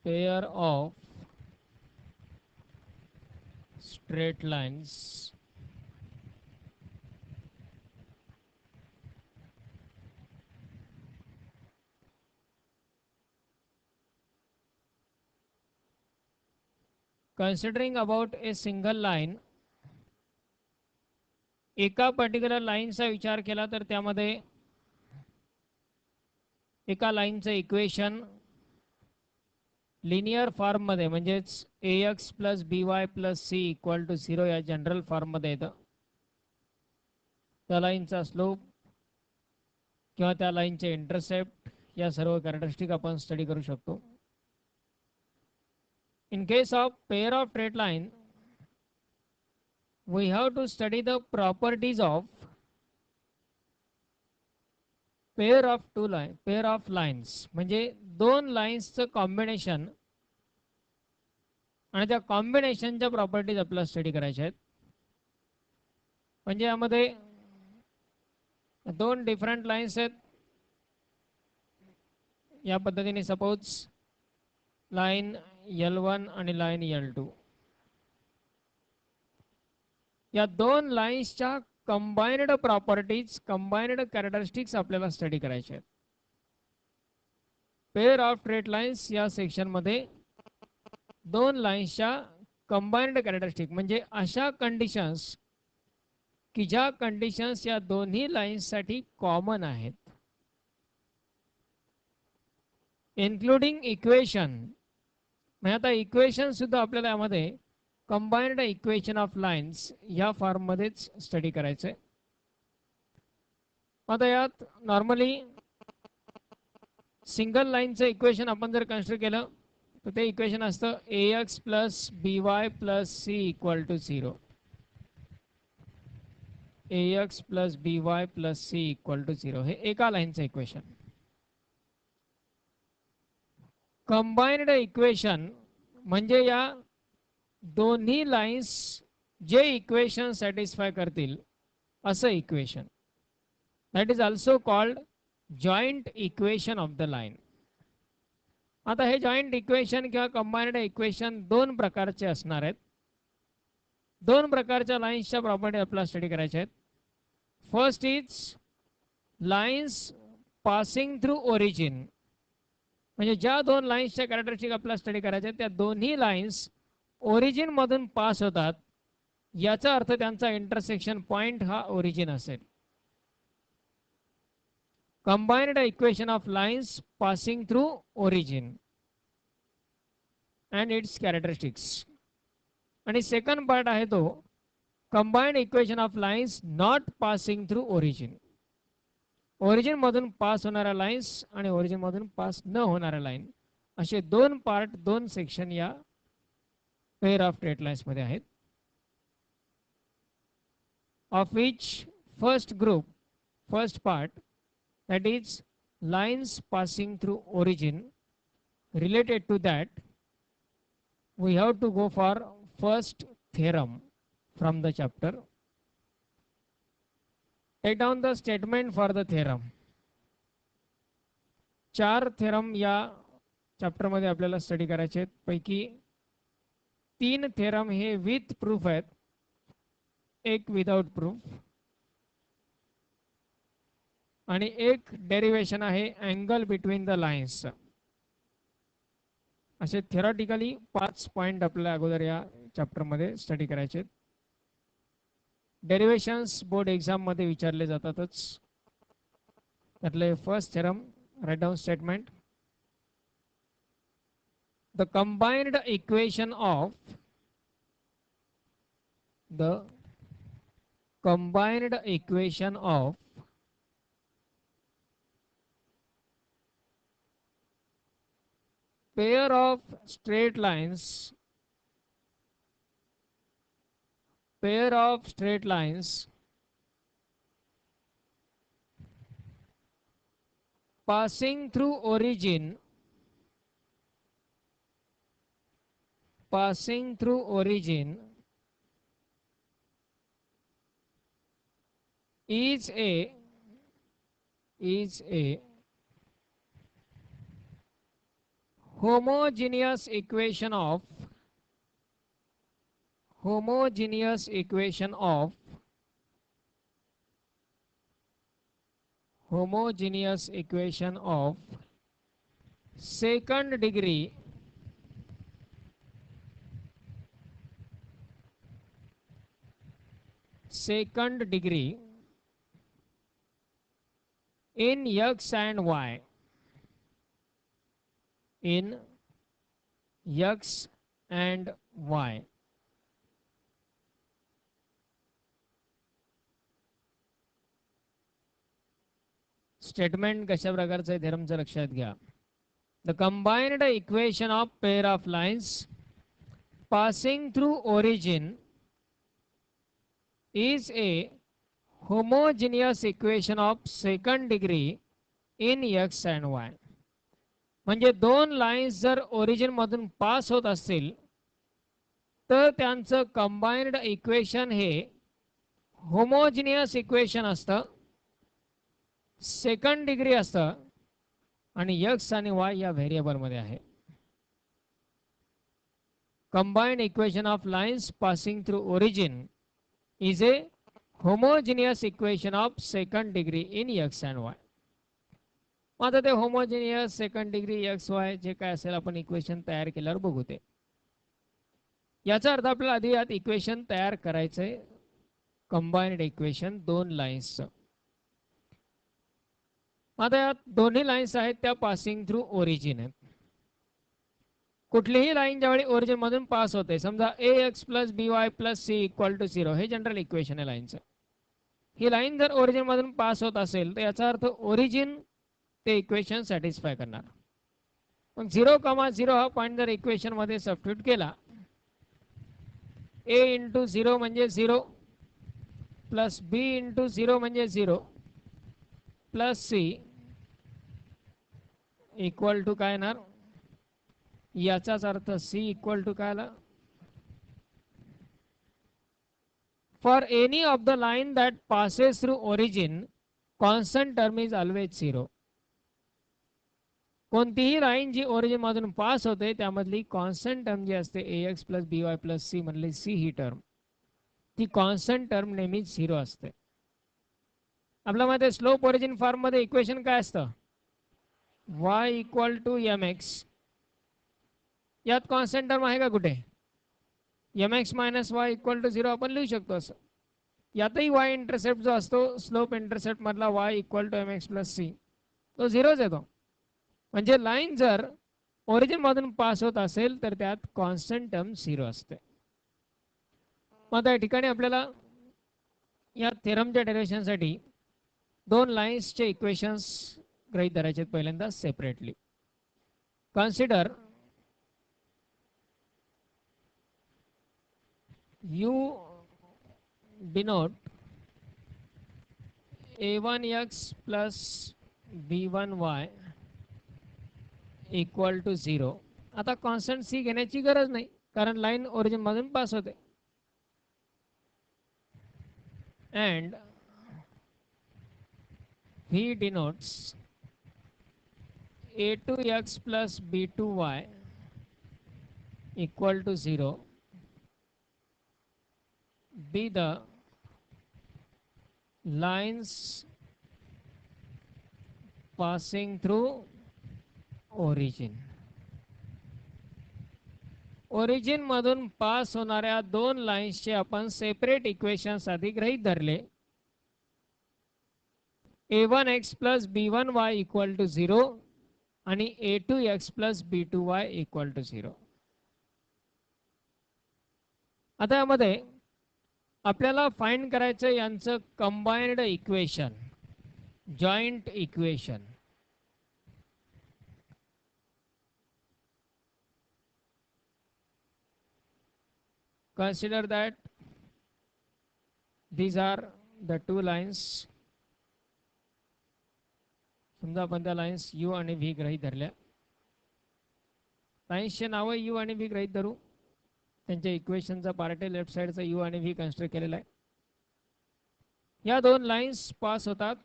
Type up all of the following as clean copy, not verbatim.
pair of straight lines considering about a single line. एका particular लाईनचा विचार केला तर त्यामध्ये एका लाईनचं इक्वेशन लिनियर फॉर्ममध्ये म्हणजेच ax plus B Y plus C equal to 0 या जनरल फॉर्ममध्ये येतं. त्या लाईनचा स्लोप किंवा त्या लाईनचे इंटरसेप्ट या सर्व कॅरेक्टरिस्टिक आपण स्टडी करू शकतो. In case of pair of straight line, we have to study the properties of pair of lines म्हणजे दोन लाईन्सचं कॉम्बिनेशन आणि त्या कॉम्बिनेशनच्या प्रॉपर्टीज आपल्याला स्टडी करायच्या आहेत. म्हणजे यामध्ये दोन डिफरंट लाईन्स आहेत. या पद्धतीने सपोज लाईन L1 आणि लाईन L2, या दोन लाईन्सच्या कंबाइंड प्रॉपर्टीज कंबाइंड कॅरेक्टरिस्टिक्स आपल्याला स्टडी करायचे आहेत. पेअर ऑफ स्ट्रेट लाईन्स या सेक्शन मध्ये दोन लाईन्सच्या कंबाइंड कॅरेक्टरिस्टिक म्हणजे अशा कंडिशन्स की ज्या कंडिशन्स या दोन्ही लाईन्ससाठी कॉमन आहेत, इन्क्लुडिंग इक्वेशन. म्हणजे आता इक्वेशन सुद्धा आपल्याला यामध्ये कंबाइंड इक्वेशन ऑफ लाईन्स या फॉर्म मध्येच स्टडी करायचंय. आता यात नॉर्मली सिंगल लाईनचं इक्वेशन आपण जर कन्सिडर केलं तर ते इक्वेशन असतं ax plus B Y plus C equal to 0. ax plus B Y plus C equal to 0 हे एका लाईनचं इक्वेशन. कंबाइंड इक्वेशन म्हणजे या दोन्ही लाईन्स जे इक्वेशन सॅटिस्फाय करतील असं equation. That is also called joint equation of the line. आता हे जॉइंट इक्वेशन किंवा कंबाइंड इक्वेशन दोन प्रकारचे असणार आहेत. दोन प्रकारच्या लाईन्सच्या प्रॉपर्टी आपल्याला स्टडी करायच्या आहेत. First is lines passing through origin. म्हणजे ज्या दोन लाईन्सच्या कॅरेक्टरिस्टिक आपल्याला स्टडी करायच्या आहेत त्या दोन्ही लाईन्स ओरिजिन मधून पास होतात, याचा अर्थ त्यांचा इंटरसेक्शन पॉइंट हा ओरिजिन असेल. Combined equation of lines passing through origin and it's characteristics. आणि सेकंड पार्ट आहे तो combined equation of lines not passing through origin. Origin मधून पास होणाऱ्या लाईन्स आणि ओरिजिन मधून पास न होणाऱ्या लाईन असे दोन पार्ट दोन सेक्शन या पेअर ऑफ स्ट्रेट लाईन्स मध्ये आहेत. Of which first group first part that is lines passing through origin, related to that we have to go for first theorem from the chapter. Take down the statement for the theorem. चार theorem या chapter मध्ये आपल्याला study करायचे आहेत. पैकी तीन theorem हे with proof आहेत, एक विदाउट प्रूफ आणि एक डेरिवेशन आहे अँगल बिटवीन द लाईन्स. असे थेरॉटिकली 5 पॉइंट आपल्याला अगोदर या चॅप्टर मध्ये स्टडी करायचे. डेरिवेशन्स बोर्ड एक्झाम मध्ये विचारले जातातच. त्यातले first theorem write down statement. The combined equation of pair of straight lines passing through origin is a homogeneous equation of homogeneous equation of homogeneous equation of second degree in x and y, in x and y. Statement कशा प्रकारचं आहे धरमचं लक्षात घ्या. The combined equation of pair of lines passing through origin is a homogeneous equation of second degree in x and y. म्हणजे दोन lines जर origin मधून pass होत असतील तर त्यांचं कंबाइंड इक्वेशन हे होमोजिनियस इक्वेशन असतं, सेकंड डिग्री असतं आणि x आणि y या व्हेरिएबल मध्ये आहे. Combined equation of lines passing through origin is a homogeneous equation of second degree in x and y. आता ते homogeneous second degree x y जे काय असेल आपण इक्वेशन तयार केल्यावर बघू. ते याचा अर्थ आपल्याला आधी यात इक्वेशन तयार करायचंय, कंबाइंड इक्वेशन दोन लाईन्सचं. आता यात दोन्ही लाईन्स आहेत त्या पासिंग थ्रू ओरिजिन आहेत. कुठलीही लाईन ज्यावेळी ओरिजिन मधून पास होते, समजा ax plus by plus c equal to 0 हे जनरल इक्वेशन आहे लाईनचं. ही लाईन जर ओरिजिन मधून पास होत असेल तर याचा अर्थ ओरिजिन ते इक्वेशन सॅटिस्फाय करणार. मग 0,0 हा पॉईंट जर इक्वेशन मध्ये सबस्टिट्यूट केला, a इंटू 0 म्हणजे 0 प्लस b इंटू 0 म्हणजे 0 प्लस c इक्वल टू काय येणार, याचाच अर्थ c इक्वल टू काय आला, for any of the line that passes through origin constant term is always 0. कोणतीही लाईन जी ओरिजिन मधून पास होते त्यामधली कॉन्स्टंट टर्म जी असते ax plus by plus c म्हणली c ही टर्म, ती कॉन्स्टंट टर्म नेहमी 0 असते. आपल्या मध्ये स्लोप ओरिजिन फॉर्म मध्ये इक्वेशन काय असतं, y इक्वल टू mx. यात कॉन्स्टंट टर्म आहे का कुठे, mx minus Y equal to 0 आपण लिहू शकतो असं. यातही y इंटरसेप्ट जो असतो स्लोप इंटरसेप्ट मधला y equal to mx plus c तो 0च येतो. म्हणजे लाईन जर ओरिजिन मधून पास होत असेल तर त्यात कॉन्स्टंट टर्म 0 असते. मग या ठिकाणी आपल्याला या थेरमच्या डेरिव्हेशनसाठी दोन लाईन्सचे इक्वेशन्स गृहीत धरायचे आहेत पहिल्यांदा separately. Consider u denote a1x plus b1y equal to 0. आता कॉन्स्टंट c घेण्याची गरज नाही कारण लाईन ओरिजिन मधून पास होते. and v denotes a2x plus b2y equal to 0 be the lines passing through origin. Origin मधून पास होणाऱ्या दोन लाईन्सचे आपण सेपरेट इक्वेशन्स आधी गृहीत धरले. a1x plus b1y equal to 0 आणि a2x plus b2y equal to 0. आता यामध्ये आपल्याला फाइंड करायचं यांचं combined equation, joint equation. Consider that these are the two lines. समजा आपण त्या लाईन्स u आणि v गृहीत धरल्या. लाईन्सचे नाव u आणि v गृहीत धरू. त्यांच्या इक्वेशनचा पार्ट आहे लेफ्ट साइडचा u आणि v कन्सिडर केलेला आहे. या दोन लाईन्स पास होतात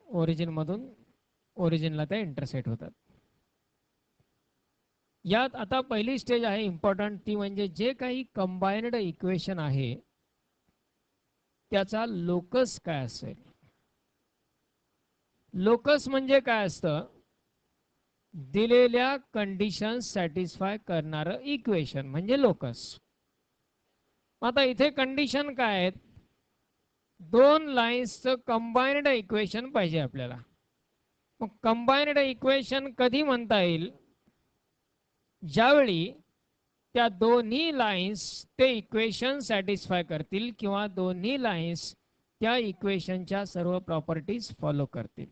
ओरिजिन मधून, ओरिजिनला त्या इंटरसेक्ट होतात. यात आता पहिली स्टेज आहे इम्पॉर्टंट, ती म्हणजे जे काही कंबाइन्ड इक्वेशन आहे त्याचा लोकस काय असेल. लोकस म्हणजे काय असतं, दिलेल्या कंडिशन सॅटिस्फाय करणारं इक्वेशन म्हणजे लोकस. आता इथे कंडिशन काय आहेत, दोन लाईन्सचं कंबाइन्ड इक्वेशन पाहिजे आपल्याला. मग कंबाइन्ड इक्वेशन कधी म्हणता येईल, ज्यावेळी त्या दोन्ही लाईन्स ते इक्वेशन सॅटिस्फाय करतील किंवा दोन्ही लाईन्स त्या इक्वेशनच्या सर्व प्रॉपर्टीज फॉलो करतील,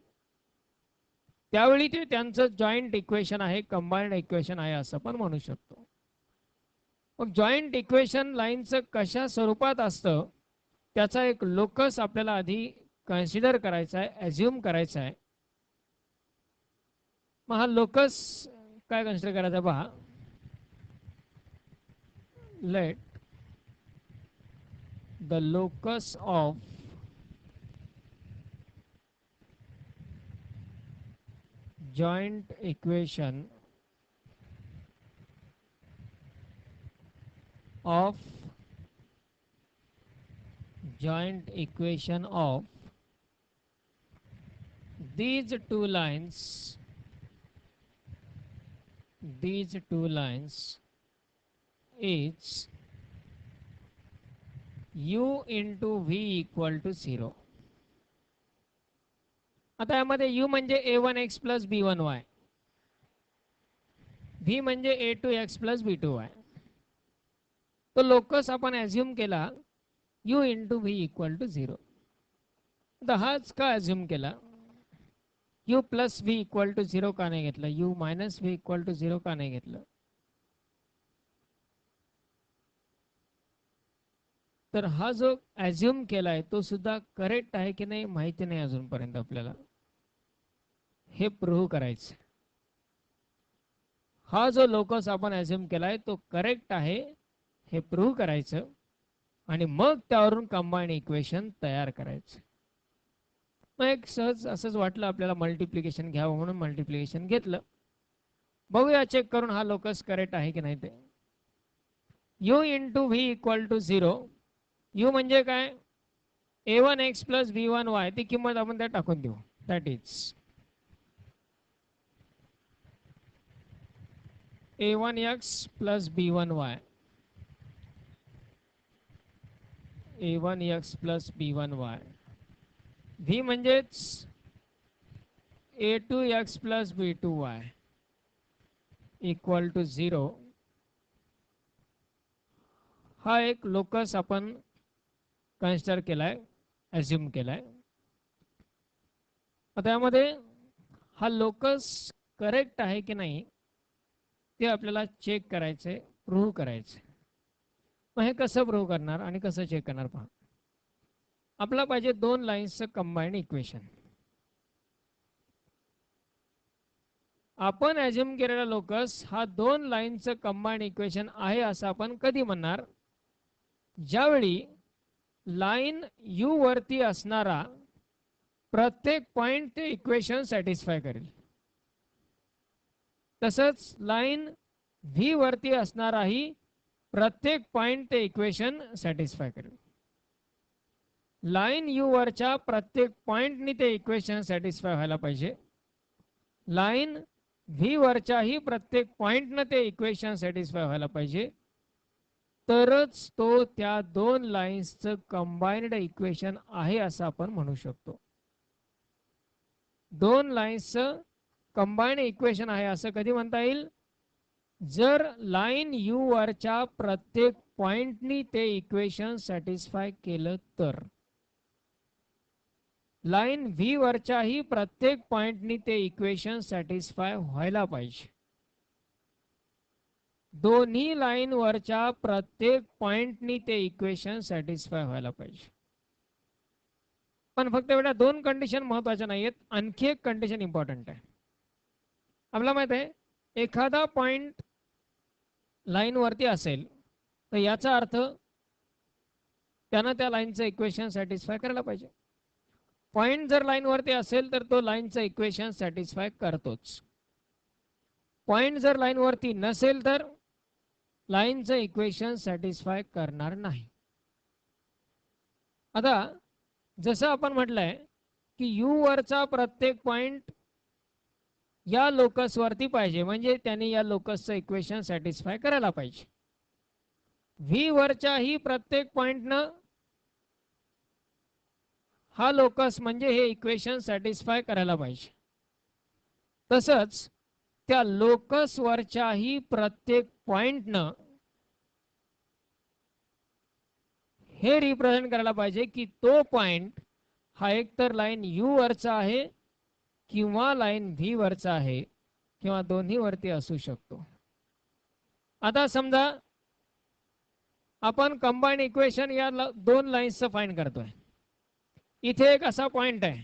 त्यावेळी ते त्यांचं जॉईंट इक्वेशन आहे, कंबाइन्ड इक्वेशन आहे असं पण म्हणू शकतो. मग जॉईंट इक्वेशन लाईनचं कशा स्वरूपात असतं त्याचा एक लोकस आपल्याला आधी कन्सिडर करायचा आहे, ॲझ्युम करायचा आहे. मग हा लोकस काय कन्सिडर करायचा पहा. Let the locus of joint equation of these two lines is u into v equal to 0. आता यामध्ये u म्हणजे a1x प्लस b1y, v म्हणजे a2x प्लस b2y. तो लोकस आपण ॲझ्युम केला u into v equal to 0. आता हाच का ॲझ्युम केला, u plus v equal to 0 का नाही घेतलं, u minus v equal to 0 का नाही घेतलं. तर हा जो ॲझ्युम केलाय तो सुद्धा करेक्ट आहे की नाही माहिती नाही अजूनपर्यंत आपल्याला, हे प्रूव्ह करायचं. हा जो लोकस आपण ॲझ्युम केलाय तो करेक्ट आहे हे प्रूव्ह करायचं आणि मग त्यावरून कंबाइंड इक्वेशन तयार करायचं. मग एक सहज असंच वाटलं आपल्याला मल्टिप्लिकेशन घ्यावं म्हणून मल्टिप्लिकेशन घेतलं. बघूया चेक करून हा लोकस करेक्ट आहे की नाही ते. u into V equal to 0, u म्हणजे काय, a1x प्लस b1y, ती किंमत आपण त्यात टाकून देऊ. That is a1x plus b1y, a1x plus b1y, v म्हणजेच a2x plus b2y equal to 0. हा एक लोकस आपण कन्सिडर केलाय, ॲझ्युम केलाय. आता यामध्ये हा लोकस करेक्ट आहे की नाही ते आपल्याला चेक करायचे, प्रूव्ह करायचे. मग हे कसं प्रूव्ह करणार आणि कसं चेक करणार पहा. आपला पाहिजे दोन लाईन्सचं कंबाइंड इक्वेशन. आपण ॲझ्युम केलेला लोकस हा दोन लाईनचं कंबाइंड इक्वेशन आहे असं आपण कधी म्हणणार, ज्यावेळी लाईन यू वरती असणारा प्रत्येक पॉइंट ते इक्वेशन सॅटिस्फाय करेल, तसंच लाईन व्ही वरती असणाराही प्रत्येक पॉइंट ते इक्वेशन सॅटिस्फाय करेल. लाईन यू वरच्या प्रत्येक पॉइंटनी ते इक्वेशन सॅटिस्फाय व्हायला पाहिजे. लाईन व्ही वरच्याही प्रत्येक पॉइंटनं ते इक्वेशन सॅटिस्फाय व्हायला पाहिजे, तरच तो त्या दोन लाईन्सचं कंबाइन्ड इक्वेशन आहे असं आपण म्हणू शकतो. दोन लाईन्सचं कंबाइन्ड इक्वेशन आहे असं कधी म्हणता येईल, जर लाईन यू वरच्या प्रत्येक पॉइंटनी ते इक्वेशन सॅटिस्फाय केलं तर. लाईन व्ही वरच्याही प्रत्येक पॉइंटनी ते इक्वेशन सॅटिस्फाय व्हायला पाहिजे. दोन्ही लाईन वरच्या प्रत्येक पॉइंटनी ते इक्वेशन सॅटिस्फाय व्हायला पाहिजे. पण फक्त एवढ्या दोन कंडिशन महत्वाच्या नाहीयेत, आणखी एक कंडिशन इम्पॉर्टंट आहे. आपल्याला माहित आहे एखादा पॉइंट लाईन वरती असेल तर याचा अर्थ त्यानं त्या लाईनचं इक्वेशन सॅटिस्फाय करायला पाहिजे. पॉइंट जर लाईन वरती असेल तर तो लाईनचं इक्वेशन सॅटिस्फाय करतोच. पॉइंट जर लाईन वरती नसेल तर लाईनचं इक्वेशन सॅटिस्फाय करणार नाही. आता जसं आपण म्हटलंय की यू वरचा प्रत्येक पॉइंट या लोकस वरती पाहिजे, म्हणजे त्यांनी या लोकसचं इक्वेशन सॅटिस्फाय करायला पाहिजे. व्ही वरच्याही प्रत्येक पॉइंटनं हा लोकस म्हणजे हे इक्वेशन सॅटिस्फाय करायला पाहिजे. तसंच त्या लोकस वरच्याही प्रत्येक पॉइंटनं हे रिप्रेझेंट करायला पाहिजे की तो पॉइंट हा एकतर लाईन यू वरचा आहे किंवा लाईन व्ही वरचा आहे किंवा दोन्ही वरती असू शकतो. आता समजा आपण कंबाईन इक्वेशन या दोन लाईन्सचं फाइंड करतोय. इथे एक असा पॉइंट आहे,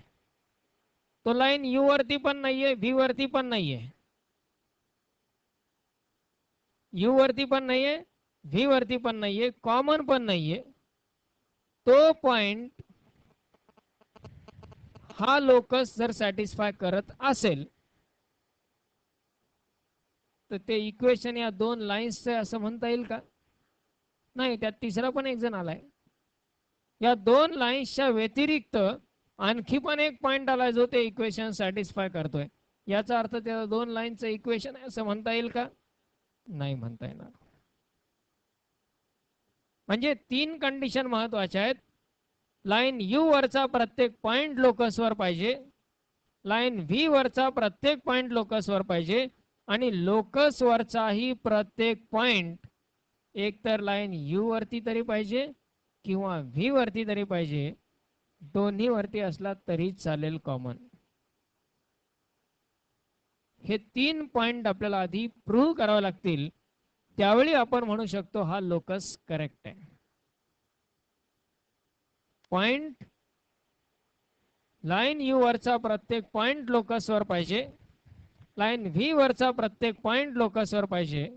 तो लाईन यू वरती पण नाहीये, व्ही वरती पण नाहीये, यू वरती पण नाहीये, व्ही वरती पण नाहीये, कॉमन पण नाहीये. तो पॉइंट हा लोकस जर सॅटिस्फाय करत असेल तर ते इक्वेशन या दोन लाईन्सचे असं म्हणता येईल का? नाही, त्यात तिसरा पण एक जण आलाय. या दोन लाईन्सच्या व्यतिरिक्त आणखी पण एक पॉइंट आलाय जो ते इक्वेशन सॅटिस्फाय करतोय. याचा अर्थ त्या दोन लाईनचं इक्वेशन आहे असं म्हणता येईल का? नाही म्हणता येणार. म्हणजे तीन कंडिशन महत्वाच्या आहेत. लाईन यू वरचा प्रत्येक पॉइंट लोकसवर पाहिजे, लाईन व्ही वरचा प्रत्येक पॉइंट लोकसवर पाहिजे आणि लोकस वरचाही प्रत्येक पॉइंट एकतर लाईन यू वरती तरी पाहिजे किंवा व्ही वरती तरी पाहिजे. दोन्ही वरती असला तरी चालेल कॉमन. हे तीन पॉइंट आपल्याला आधी प्रूव्ह करावे लागतील, त्यावेळी आपण म्हणू शकतो हा लोकस करेक्ट आहे. पॉइंट लाईन यू वरचा प्रत्येक पॉइंट लोकसवर पाहिजे, लाईन व्ही वरचा प्रत्येक पॉइंट लोकसवर पाहिजे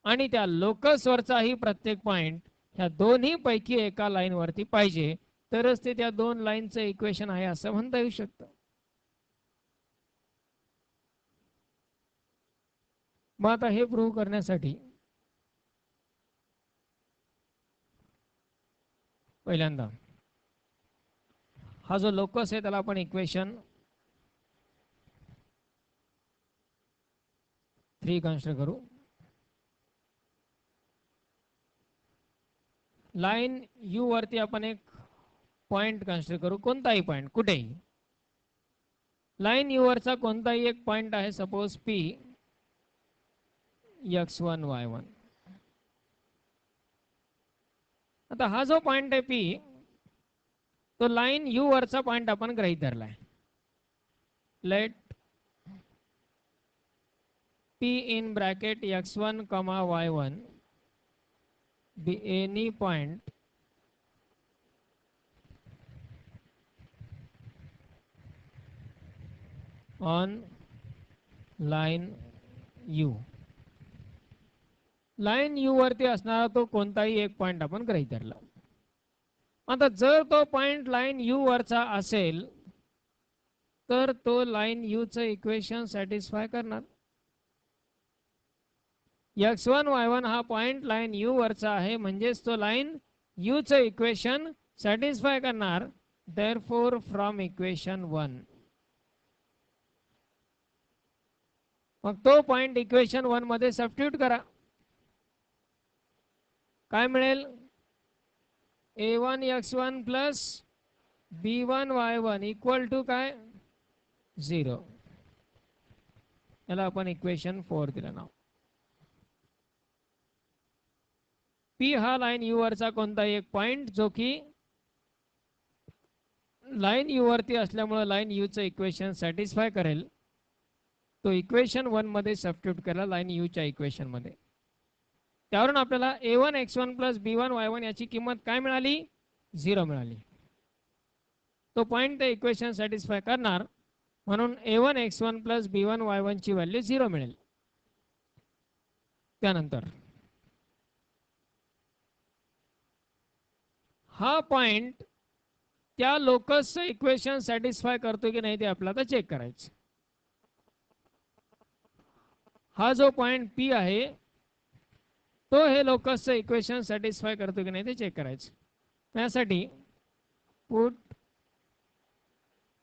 आणि त्या लोकस वरचाही प्रत्येक पॉइंट ह्या दोन्ही पैकी एका लाईन वरती पाहिजे, तरच ते त्या दोन लाईनचं इक्वेशन आहे असं म्हणता येऊ शकतं. मग आता हे प्रूव्ह करण्यासाठी पहिल्यांदा हा जो लोकस आहे त्याला आपण इक्वेशन 3 कन्सिडर करू. लाईन यू वरती आपण एक पॉइंट कन्सिडर करू, कोणताही पॉइंट कुठेही. लाईन यू वरचा कोणताही एक पॉइंट आहे, सपोज पी x1 y1. आता हा जो पॉइंट आहे पी, तो लाईन यू वरचा पॉइंट आपण गृहीत धरलाय. Let p in bracket x1 comma y1 be any point on line u. Line you वरती असणारा तो कोणताही एक पॉइंट आपण गृहीत धरला. आता जर तो पॉइंट लाईन यू वरचा असेल तर तो लाईन यू चं इक्वेशन सॅटिस्फाय करणार. x1 y1 हा पॉइंट लाईन यू वरचा आहे, म्हणजेच तो लाईन यू चं इक्वेशन सॅटिस्फाय करणार. देअरफॉर फ्रॉम इक्वेशन 1, मग तो पॉइंट इक्वेशन 1 मध्ये सबस्टिट्यूट करा. काय मिळेल? a1 x1 plus b1 y1 equal to काय? 0. याला आपण इक्वेशन 4 दिलं नाव. पी हा लाईन यू वरचा कोणताही एक पॉइंट जो की लाईन यू वरती असल्यामुळे लाईन यू चं इक्वेशन सॅटिस्फाय करेल, तो इक्वेशन 1 मध्ये सबस्टिट्यूट केला लाईन यू च्या इक्वेशन मध्ये. त्यावरून आपल्याला a1 x1 plus b1 y1 याची किंमत काय मिळाली? 0 मिळाली. तो पॉइंट ते इक्वेशन सॅटिस्फाय करणार, म्हणून a1 x1 plus b1 y1 ची व्हॅल्यू 0 मिळेल. त्यानंतर हा पॉइंट त्या लोकसचं इक्वेशन सॅटिस्फाय करतो की नाही ते आपल्याला चेक करायचं. हा जो पॉइंट पी आहे तो हे लोकसचं इक्वेशन सॅटिस्फाय करतो की नाही ते चेक करायचं. त्यासाठी put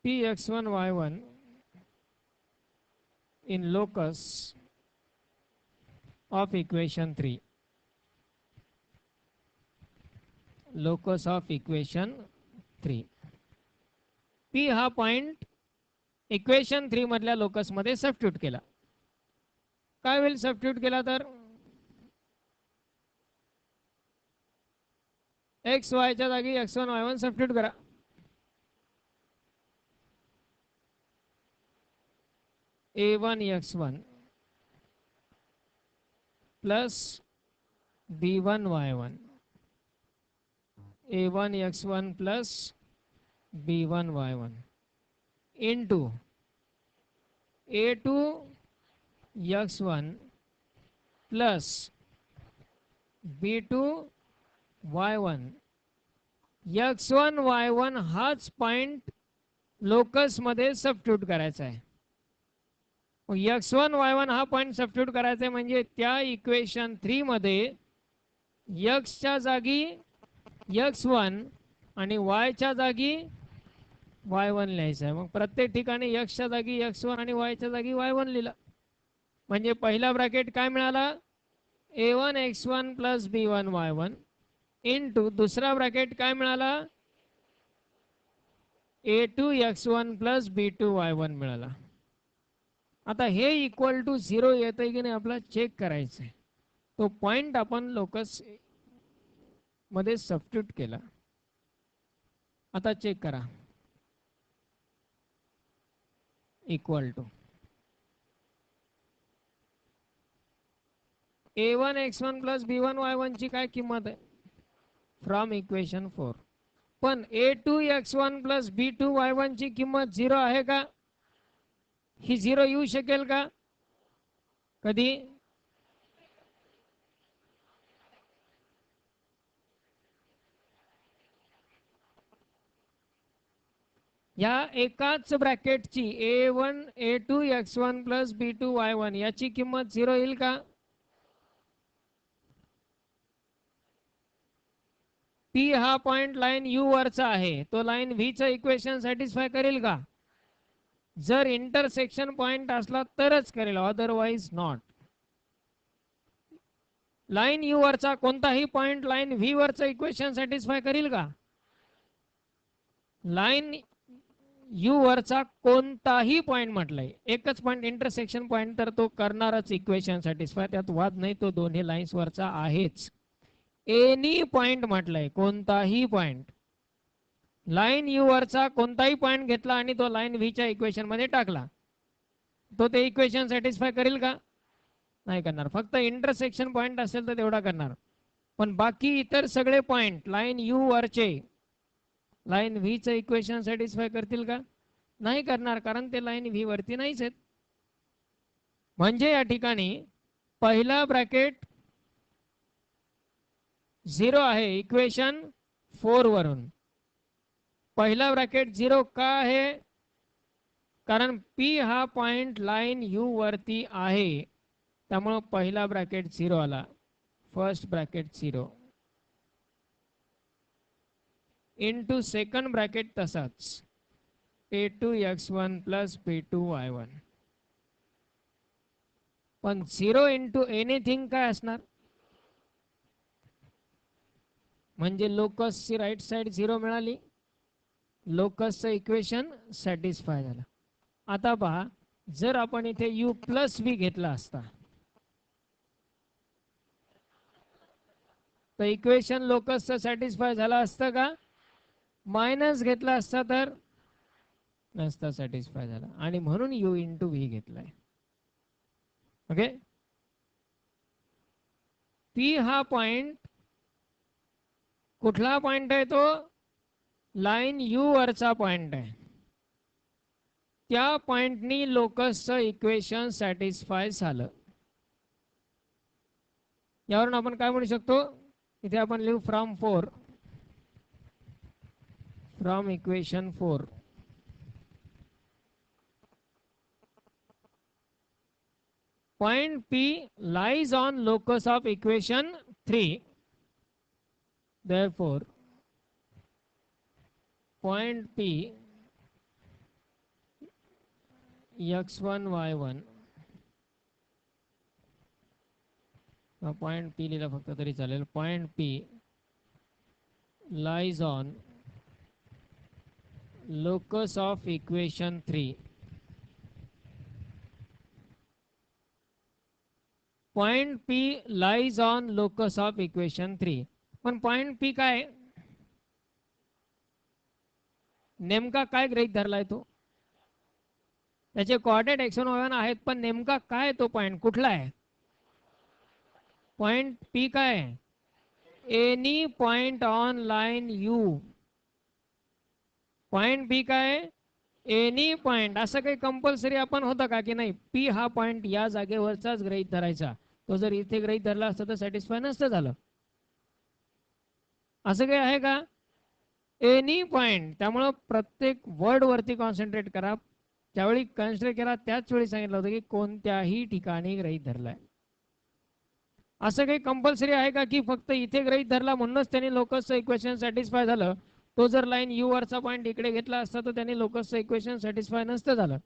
P x1 y1 in locus of equation 3. Locus of equation 3. P हा पॉइंट इक्वेशन 3 मधल्या लोकस मध्ये सबस्टिट्यूट केला. काय होईल सबस्टिट्यूट केला तर एक्स वाय च्या जागी x1 y1 सबस्टिट्यूट करा. a1 x1 plus b1 y1 a1 x1 plus b1 y1 into a2 x1 plus b2 y1. x1 y1 हाच पॉइंट लोकस मध्ये सबस्टिट्यूट करायचा आहे. x1 y1 हा पॉइंट सबस्टिट्यूट करायचा आहे म्हणजे त्या इक्वेशन 3 मध्ये x च्या जागी x1 आणि y च्या जागी y1 लिहायचं आहे. मग प्रत्येक ठिकाणी x च्या जागी x1 आणि y च्या जागी y1 लिहिलं म्हणजे पहिला ब्रॅकेट काय मिळाला a1 x1 plus b1 y1 into दुसरा ब्रॅकेट काय मिळाला a2 x1 plus b2 y1 मिळाला. आता हे इक्वल टू 0 येतंय की नाही आपला चेक करायचं आहे. तो पॉइंट आपण लोकस मध्ये सबस्टिट्यूट केला. आता चेक करा equal to a1 x1 plus b1 y1 ची काय किंमत आहे फ्रॉम इक्वेशन 4. पण a2 x1 plus b2 y1 ची किंमत 0 आहे का? ही 0 येऊ शकेल का कधी? या एकाच ब्रॅकेटची a1 a2 x1 plus b2 y1 याची किंमत 0 येईल का? पी हा पॉइंट लाईन यू वरचा आहे तो लाईन व्ही चं इक्वेशन सॅटिस्फाय करेल का? जर इंटरसेक्शन पॉइंट असला तरच करेल अदरवाइज नॉट. लाईन यू वरचा कोणताही पॉइंट लाईन व्ही वरचं इक्वेशन सॅटिस्फाय करेल का? लाईन यू वरचा कोणताही पॉइंट म्हटलंय एकच पॉइंट इंटरसेक्शन पॉइंट तर तो करणारच इक्वेशन सॅटिस्फाय त्यात वाद नाही. तो दोन्ही लाईन्स वरचा आहेच. एनी पॉइंट म्हटलंय कोणताही पॉइंट लाईन यू वरचा कोणताही पॉइंट घेतला आणि तो लाईन व्ही च्या इक्वेशन मध्ये टाकला तो ते इक्वेशन सॅटिस्फाय करेल का? नाही करणार. फक्त इंटरसेक्शन पॉइंट असेल तर तेवढा करणार. पण बाकी इतर सगळे पॉइंट लाईन यू वरचे लाईन व्ही चं इक्वेशन सॅटिस्फाय करतील का? नाही करणार कारण ते लाईन व्ही वरती नाहीच आहेत. म्हणजे या ठिकाणी पहिला ब्रॅकेट 0 आहे इक्वेशन 4 वरून. पहिला ब्रॅकेट 0 का आहे? कारण पी हा पॉइंट लाईन यू वरती आहे त्यामुळे पहिला ब्रॅकेट 0 आला. First bracket 0 into second bracket तसाच a2 x1 plus b2 y1. पण 0 इंटू एनिथिंग काय असणार म्हणजे लोकसची राईट साइड 0 मिळाली. लोकसचं इक्वेशन सॅटिस्फाय झालं. आता पहा जर आपण इथे u प्लस v घेतला असता तर इक्वेशन लोकसचं सॅटिस्फाय झालं असतं का? मायनस घेतला असता तर नसता सॅटिस्फाय झाला आणि म्हणून u इंटू व्ही घेतलाय. ओके. पी हा पॉइंट कुठला पॉइंट आहे तो लाईन यू वरचा पॉइंट आहे. त्या पॉइंटनी लोकसचं इक्वेशन सॅटिस्फाय झालं. यावरून आपण काय म्हणू शकतो इथे आपण लिहू from equation 4 point point P lies on locus of equation 3. Therefore, point P x1 y1 point P लिहिला फक्त तरी चालेल. Point P lies on locus of equation 3. Point P lies on locus of equation 3. पण point P काय नेमका काय गृहीत धरलाय तो? त्याचे कोऑर्डिनेट x1 y1 आहेत, पण नेमका काय तो पॉइंट कुठला आहे? पॉइंट P काय आहे? Any point on line U. Point P काय? Any point. असं काही कंपल्सरी आपण होतं का की नाही P हा पॉइंट या जागेवरचाच गृहीत धरायचा, तो जर इथे गृहीत धरला असता तर सॅटिस्फाय नसतं झालं. असं काही आहे का? Any point. त्यामुळं प्रत्येक वर्ड वरती कॉन्सन्ट्रेट करा. ज्यावेळी कन्सिडर केला त्याच वेळी सांगितलं होतं की कोणत्याही ठिकाणी गृहीत धरलाय. असं काही कंपल्सरी आहे का की फक्त इथे गृहीत धरला म्हणूनच त्यांनी लोकसचं इक्वेशन सॅटिस्फाय झालं? तो जर लाईन यू वरचा पॉइंट इकडे घेतला असता तर त्यांनी लोकसचं इक्वेशन सॅटिस्फाय नसतं झालं.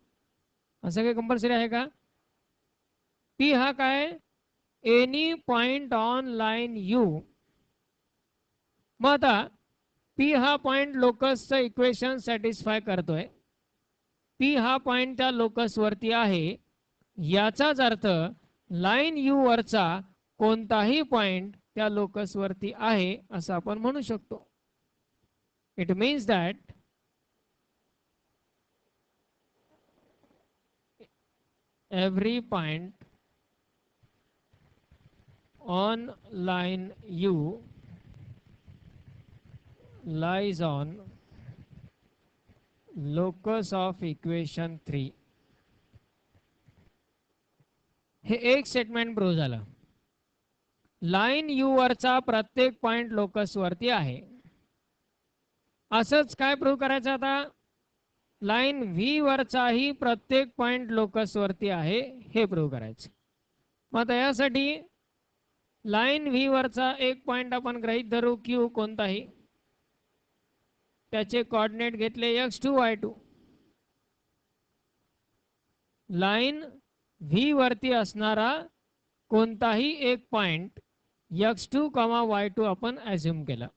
असं काही कंपल्सरी आहे का? पी हा काय? Any point on line you. मग आता पी हा पॉइंट लोकसचं इक्वेशन सॅटिस्फाय करतोय. पी हा पॉइंट त्या लोकस वरती आहे, याचाच अर्थ लाईन यू वरचा कोणताही पॉइंट त्या लोकस वरती आहे असं आपण म्हणू शकतो. It means that every point on line U lies on locus of equation 3. हे एक स्टेटमेंट प्रूव्ह झालं. लाईन यू वरचा प्रत्येक पॉइंट लोकस वरती आहे. असंच काय प्रूव्ह करायचं आता? लाईन व्ही वरचाही प्रत्येक पॉइंट लोकस वरती आहे हे प्रूव्ह करायचं. मग यासाठी लाईन व्ही वरचा एक पॉइंट आपण गृहीत धरू क्यू कोणताही, त्याचे कोऑर्डिनेट घेतले x2 y2. लाईन व्ही वरती असणारा कोणताही एक पॉइंट x2, y2 आपण अज्युम केला.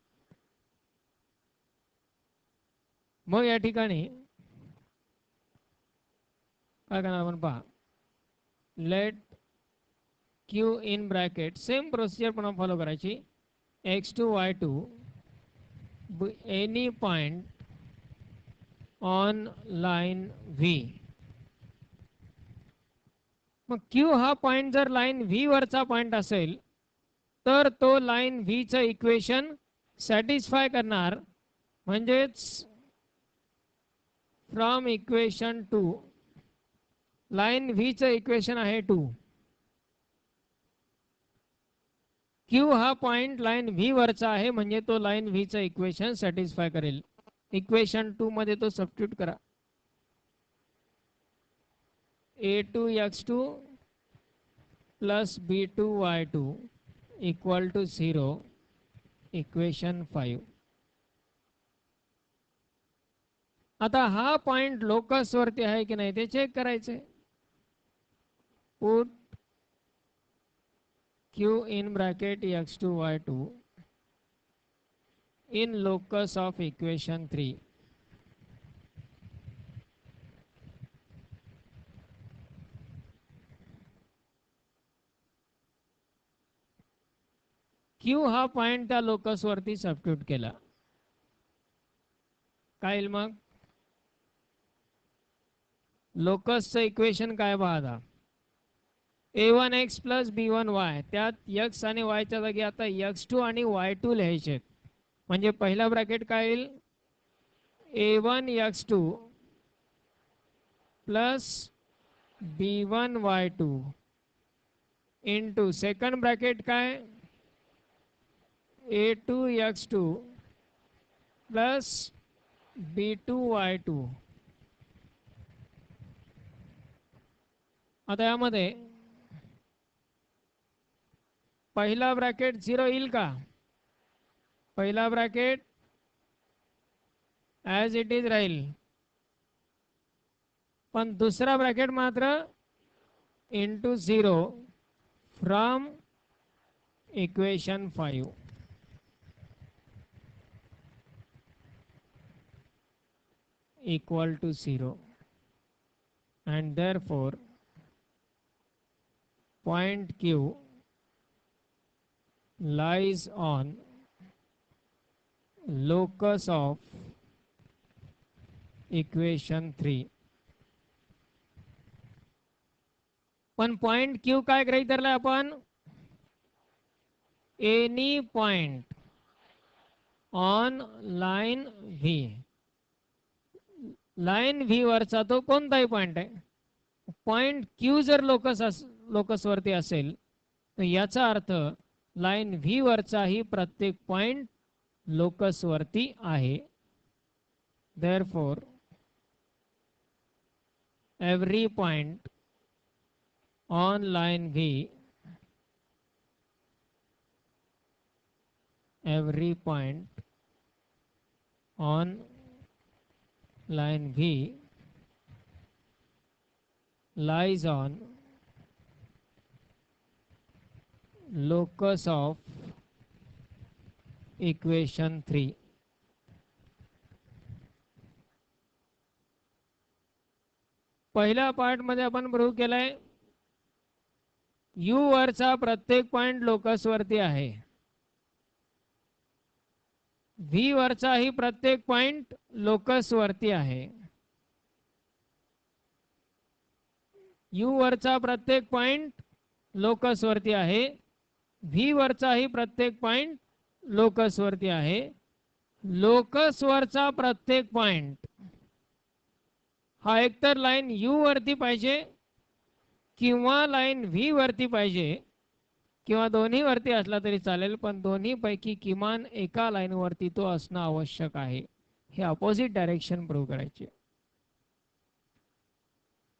मग या ठिकाणी काय करणार आपण पहा. Let Q in bracket same procedure पुन्हा फॉलो करायची. x2 y2 any point on line V. मग Q हा पॉइंट जर लाइन V वरचा पॉइंट असेल तर तो लाइन V चं इक्वेशन सॅटिस्फाय करणार. म्हणजेच फ्रॉम इक्वेशन 2 लाइन V चं इक्वेशन आहे 2. Q हा पॉइंट लाइन V वरचा आहे म्हणजे तो लाइन V चं इक्वेशन सॅटिस्फाय करेल. इक्वेशन 2 मध्ये तो सबस्टिट्यूट करा. a2 x2 plus b2 y2 equal to 0. Equation 5. आता हा पॉइंट लोकस वरती आहे की नाही ते चेक करायचे. Put q in bracket x2 y2 in locus of equation 3. Q हा पॉइंट त्या लोकस वरती सबस्टिट्यूट केला. काय येईल मग? लोकसचं इक्वेशन काय पहा. a1x plus b1y. त्यात x आणि y च्या जागी आता x2 आणि y2 लिहायचे. म्हणजे पहिला ब्रॅकेट काय येईल? a1 x2 plus b1 y2 into second bracket काय? a2 x2 plus b2 y2. आता यामध्ये पहिला ब्रॅकेट 0 येईल का? पहिला ब्रॅकेट ॲज इट इज राहील, पण दुसरा ब्रॅकेट मात्र into 0 from equation 5 equal to 0, and therefore point Q lies on locus of equation 3. पण पॉइंट Q काय गृहीत धरलाय आपण? Any point on line V. Line V वरचा तो कोणताही पॉइंट आहे. पॉइंट Q जर लोकस वरती असेल तर याचा अर्थ लाइन V वरचाही प्रत्येक पॉइंट लोकस वरती आहे. Therefore every point on line V, every point on line V lies on locus of equation 3. पहिल्या पार्ट मध्ये आपण प्रूव्ह केलाय U वरचा प्रत्येक पॉइंट लोकस वरती आहे. V वरचाही प्रत्येक पॉइंट लोकस वरती आहे. U वरचा प्रत्येक पॉइंट लोकस वरती आहे. V वरचाही प्रत्येक पॉइंट लोकस वरती आहे. लोकस वरचा प्रत्येक पॉइंट हा एकतर लाइन U वरती पाहिजे किंवा लाइन V वरती पाहिजे किंवा दोन्ही वरती असला तरी चालेल, पण दोन्ही पैकी किमान एका लाइन वरती तो असणं आवश्यक आहे. हे अपोजिट डायरेक्शन प्रूव्ह करायचे.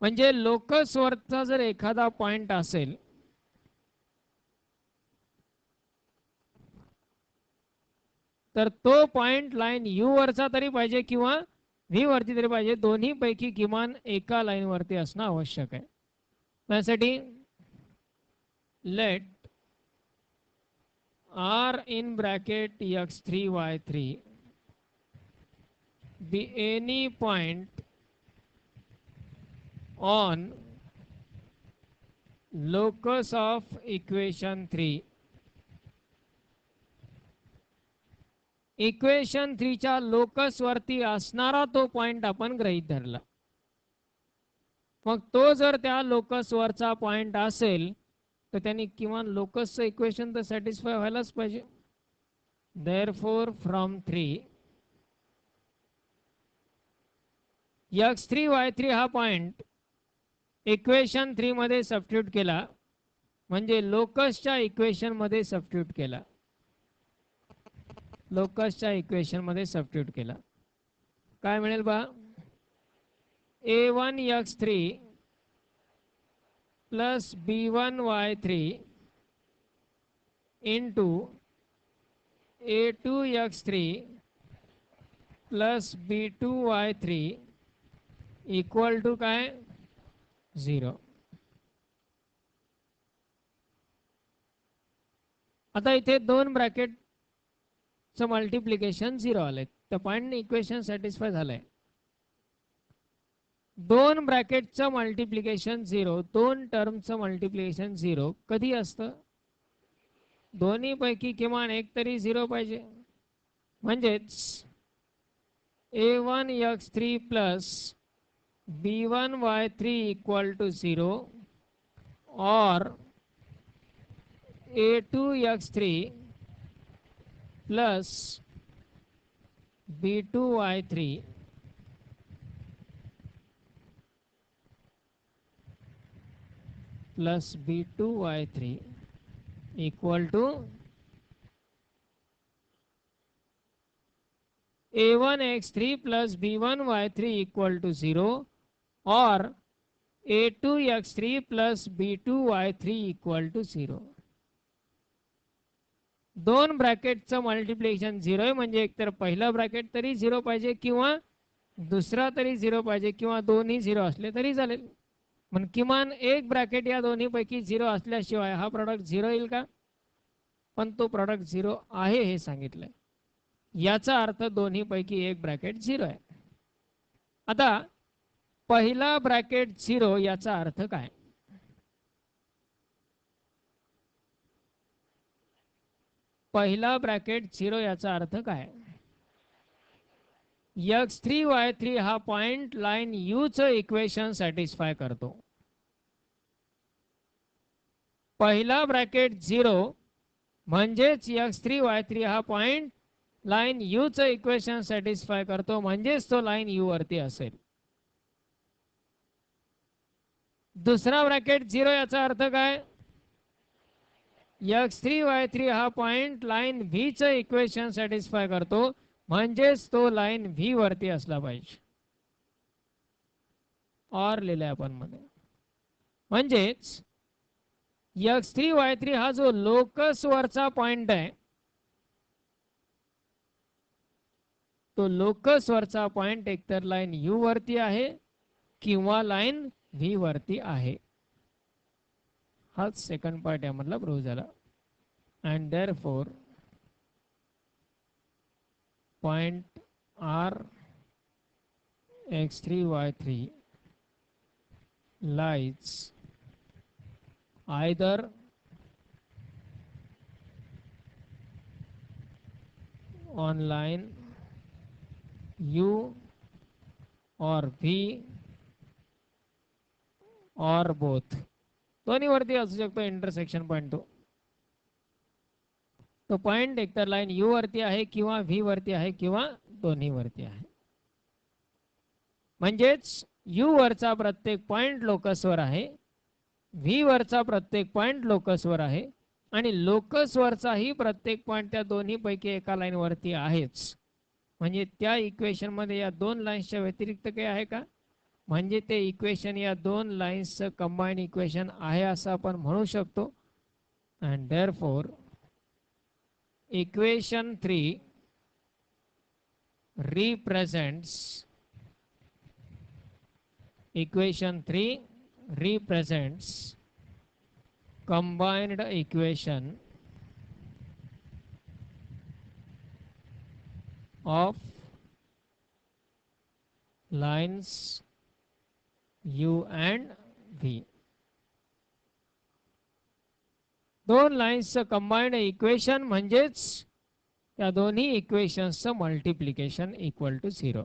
म्हणजे लोकस वरचा जर एखादा पॉइंट असेल तर तो पॉइंट लाइन U वरचा तरी पाहिजे किंवा V वरती तरी पाहिजे. दोन्ही पैकी किमान एका लाइन वरती असणं आवश्यक आहे. त्यासाठी late R in bracket x3 y3 be any point on locus of equation 3. Equation 3 च्या लोकस वरती असणारा तो पॉइंट आपण गृहीत धरला. मग तो जर त्या लोकस वरचा पॉइंट असेल तर त्यांनी किमान लोकसचं इक्वेशन तर सॅटिस्फाय व्हायलाच पाहिजे. Therefore from 3 x3 y3 हा पॉइंट इक्वेशन 3 मध्ये सबस्टिट्यूट केला म्हणजे लोकसच्या इक्वेशन मध्ये सबस्टिट्यूट केला. लोकसच्या इक्वेशन मध्ये सबस्टिट्यूट केला काय मिळेल बा? a1 x3 plus b1 y3 into a2 x3 plus b2 y3 equal to काय? 0. आता इथे दोन ब्रॅकेट चं मल्टिप्लिकेशन 0 आले. त्या पॉइंटने इक्वेशन सॅटिस्फाय झालंय. दोन ब्रॅकेटचं मल्टिप्लिकेशन 0, दोन टर्मचं मल्टिप्लिकेशन 0 कधी असतं? दोन्ही पैकी किमान एक तरी 0 पाहिजे. म्हणजेच a1 x3 plus b1 y3 equal to 0 or a2 x3 plus b2 y3 plus b2 y3 equal to a1 x3 plus b1 y3 equal to 0 or a2 x3 plus b2 y3 equal to 0. दोन ब्रॅकेटचं multiplication 0 आहे म्हणजे एकतर पहिला bracket तरी 0 पाहिजे किंवा दुसरा तरी 0 पाहिजे किंवा दोन्ही 0 असले तरी चालेल. पण किमान एक ब्रॅकेट या दोन्हीपैकी 0 असल्याशिवाय हा प्रॉडक्ट 0 येईल का? पण तो प्रॉडक्ट 0 आहे हे सांगितलंय. याचा अर्थ दोन्हीपैकी एक ब्रॅकेट 0 आहे. आता पहिला ब्रॅकेट 0 याचा अर्थ काय? पहिला ब्रॅकेट 0 याचा अर्थ काय? x3 y3 हा पॉइंट लाईन u चं इक्वेशन सॅटिस्फाय करतो. पहिला ब्रॅकेट 0 म्हणजेच x3 y3 हा पॉइंट लाईन u चं इक्वेशन सॅटिस्फाय करतो म्हणजेच तो लाईन u वरती असेल. दुसरा ब्रॅकेट 0 याचा अर्थ काय? x3 y3 हा पॉइंट लाईन v चं इक्वेशन सॅटिस्फाय करतो म्हणजेच तो लाईन v वरती असला पाहिजे. और लिहिलंय आपण मध्ये. म्हणजेच x3 y3 हा जो लोकस वरचा पॉइंट आहे तो लोकस वरचा पॉइंट एकतर लाईन u वरती आहे किंवा लाईन v वरती आहे. हा सेकंड पार्ट यामधला प्रूव्ह झाला. And therefore point r x3 y3 lies either on line u or v or both. दोन्ही वरती असू शकतो इंटरसेक्शन पॉइंट. तो पॉइंट एकतर लाईन u वरती आहे किंवा v वरती आहे किंवा दोन्ही वरती आहे. म्हणजेच u वरचा प्रत्येक पॉइंट लोकसवर आहे, v वरचा प्रत्येक पॉइंट लोकसवर आहे आणि लोकस वरचाही प्रत्येक पॉइंट त्या दोन्ही पैकी एका लाईन वरती आहेच. म्हणजे त्या इक्वेशन मध्ये या दोन लाईन्सच्या व्यतिरिक्त काही आहे का? म्हणजे ते इक्वेशन या दोन लाईन्सचं कंबाईन इक्वेशन आहे असं आपण म्हणू शकतो. And therefore equation 3 represents combined equation of lines u and v. दोन लाईन्सचं कंबाईंड इक्वेशन म्हणजेच त्या दोन्ही इक्वेशन्सचं मल्टिप्लिकेशन इक्वल टू 0.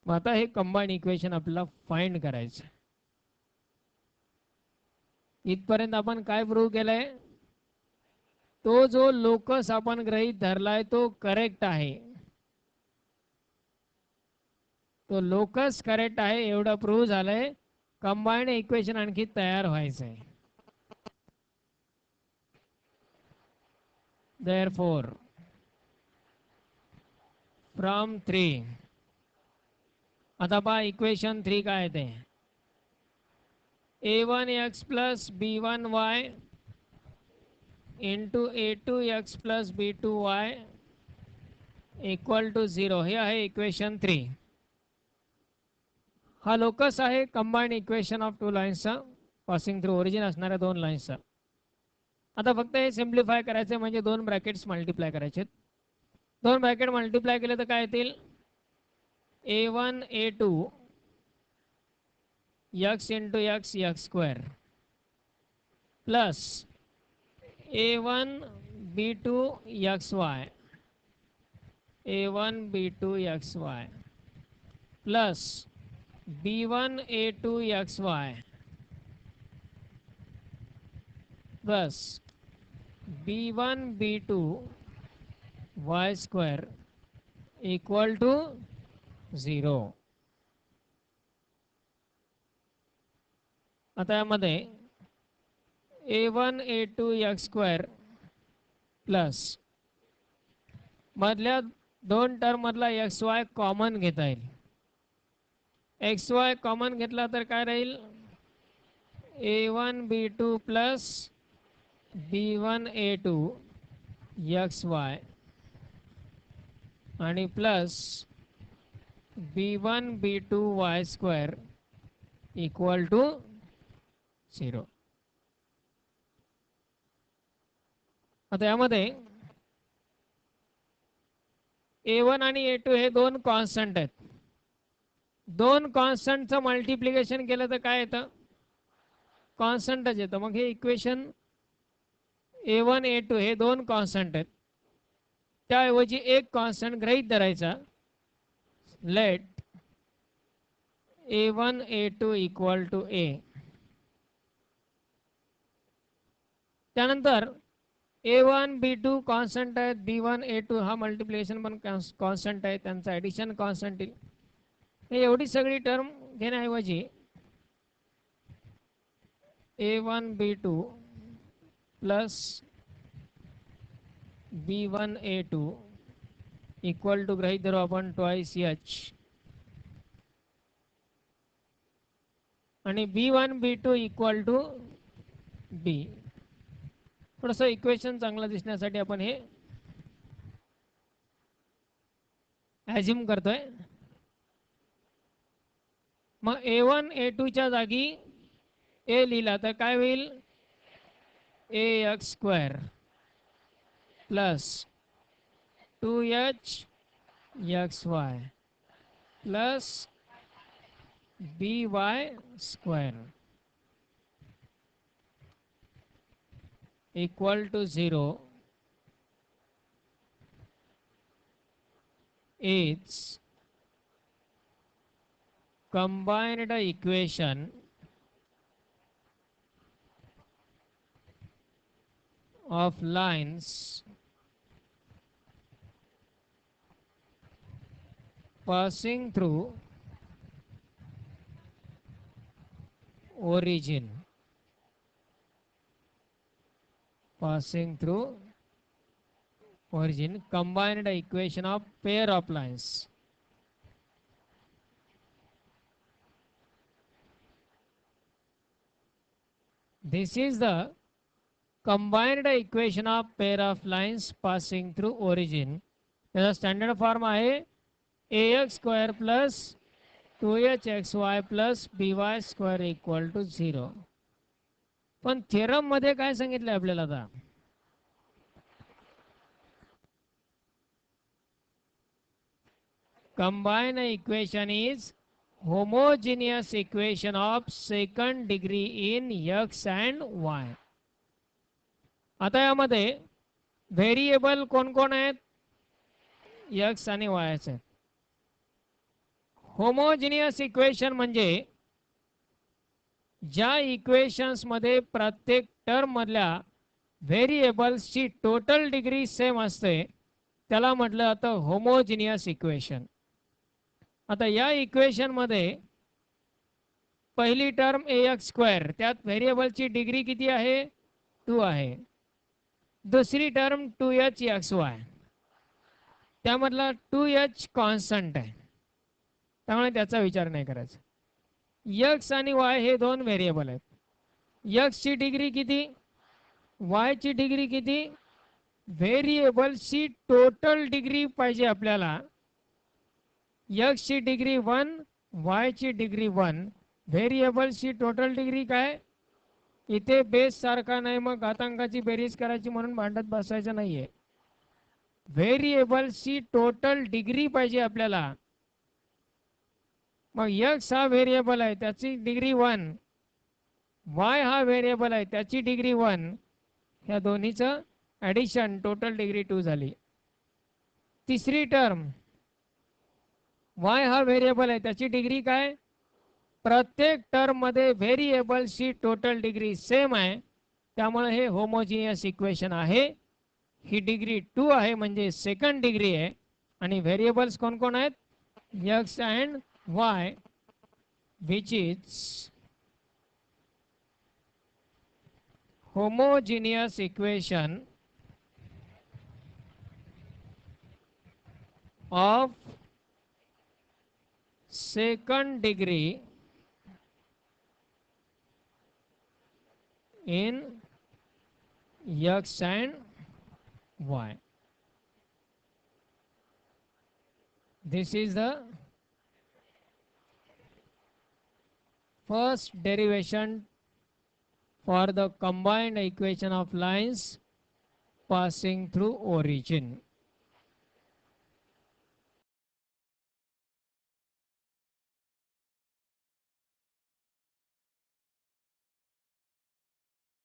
मग आता हे कंबाईंड इक्वेशन आपल्याला फाइंड करायचं. इथपर्यंत आपण काय प्रूव्ह केलंय? तो जो लोकस आपण गृहीत धरलाय तो करेक्ट आहे. तो लोकस करेक्ट आहे एवढं प्रूव्ह झालंय. कंबाईंड इक्वेशन आणखी तयार व्हायचंय. Therefore, from 3 आता पहा इक्वेशन 3 काय ते? a1x plus b1y into a2x plus b2y equal to 0 हे आहे इक्वेशन 3. हा लोकस आहे कंबाईंड इक्वेशन ऑफ टू लाईन्सचा पासिंग थ्रू ओरिजिन असणाऱ्या दोन लाईन्सचा. आता फक्त हे सिम्प्लिफाय करायचे म्हणजे दोन ब्रॅकेट्स मल्टिप्लाय करायचे. दोन ब्रॅकेट मल्टिप्लाय केले तर काय येतील? a1 a2 x into x x square plus a1 b2 xy a1 b2 xy plus b1 a2 xy plus b1 b2 y square equal to 0. आता यामध्ये a1 a2 x square plus मधल्या दोन term मधला xy common घेता येईल. xy common घेतला तर काय राहील? a1 b2 plus b1 a2 xy आणि plus b1 b2 y square equal to 0. आता यामध्ये a1 आणि a2 हे दोन कॉन्स्टंट आहेत. दोन कॉन्स्टंटचं मल्टिप्लिकेशन केलं तर काय येतं? कॉन्स्टंटच येतं. मग हे इक्वेशन a1 a2 हे दोन कॉन्स्टंट आहेत, त्याऐवजी एक कॉन्स्टंट गृहीत धरायचा. Let a1 a2 equal to a. त्यानंतर a1 b2 कॉन्स्टंट आहेत, b1 a2 हा मल्टिप्लिकेशन पण कॉन्स्टंट आहे, त्यांचं ॲडिशन कॉन्स्टंट येईल. हे एवढी सगळी टर्म घेण्याऐवजी a1 b2 plus b1 a2 equal to गृहीत धरू आपण ट्वाइस h आणि b1 b2 equal to b. थोडंसं इक्वेशन चांगलं दिसण्यासाठी आपण हे ॲझ्युम करतोय. मग a1 a2 च्या जागी a लिहिला तर काय होईल? ax square plus 2h xy plus by square equal to 0 is combined equation of lines passing through origin. Passing through origin, combined equation of pair of lines. This is the combined equation of pair of lines passing through origin. त्याचा standard form आहे ax square plus 2hxy plus by square equal to 0. पण theorem मध्ये काय सांगितलं आपल्याला? आता combined equation is homogeneous equation of second degree in x and y. आता यामध्ये व्हेरिएबल कोण कोण आहेत? x आणि y आहेत. होमोजिनियस इक्वेशन म्हणजे ज्या इक्वेशन्स मध्ये प्रत्येक टर्म मधल्या व्हेरिएबल्सची टोटल डिग्री सेम असते त्याला म्हटलं जातं होमोजिनियस इक्वेशन. आता या इक्वेशन मध्ये पहिली टर्म ax स्क्वेअर, त्यात व्हेरिएबलची डिग्री किती आहे? 2 आहे. दुसरी टर्म 2h xy, त्यामधला 2h कॉन्स्टंट आहे, त्यामुळे त्याचा विचार नाही करायचा. x आणि y हे दोन व्हेरिएबल आहेत. x ची डिग्री किती, y ची डिग्री किती? व्हेरिएबलची टोटल डिग्री पाहिजे आपल्याला. x ची डिग्री 1, y ची डिग्री 1. व्हेरिएबलची टोटल डिग्री काय? इथे बेस सारखा नाही, मग घातांकाची बेरीज करायची म्हणून भांडत बसायचं नाहीये. व्हेरिएबलची टोटल डिग्री पाहिजे आपल्याला. मग x हा व्हेरिएबल आहे त्याची डिग्री 1, y हा व्हेरिएबल आहे त्याची डिग्री 1. ह्या दोन्हीचं ॲडिशन टोटल डिग्री 2 झाली. तिसरी टर्म y हा व्हेरिएबल आहे त्याची डिग्री काय? प्रत्येक टर्म मध्ये व्हेरिएबलची टोटल डिग्री सेम आहे, त्यामुळे हे होमोजिनियस इक्वेशन आहे. ही डिग्री 2 आहे म्हणजे सेकंड डिग्री आहे. आणि व्हेरिएबल्स कोण कोण आहेत? x and y, which is homogeneous equation of second degree in x and y. This is the first derivation for the combined equation of lines passing through origin.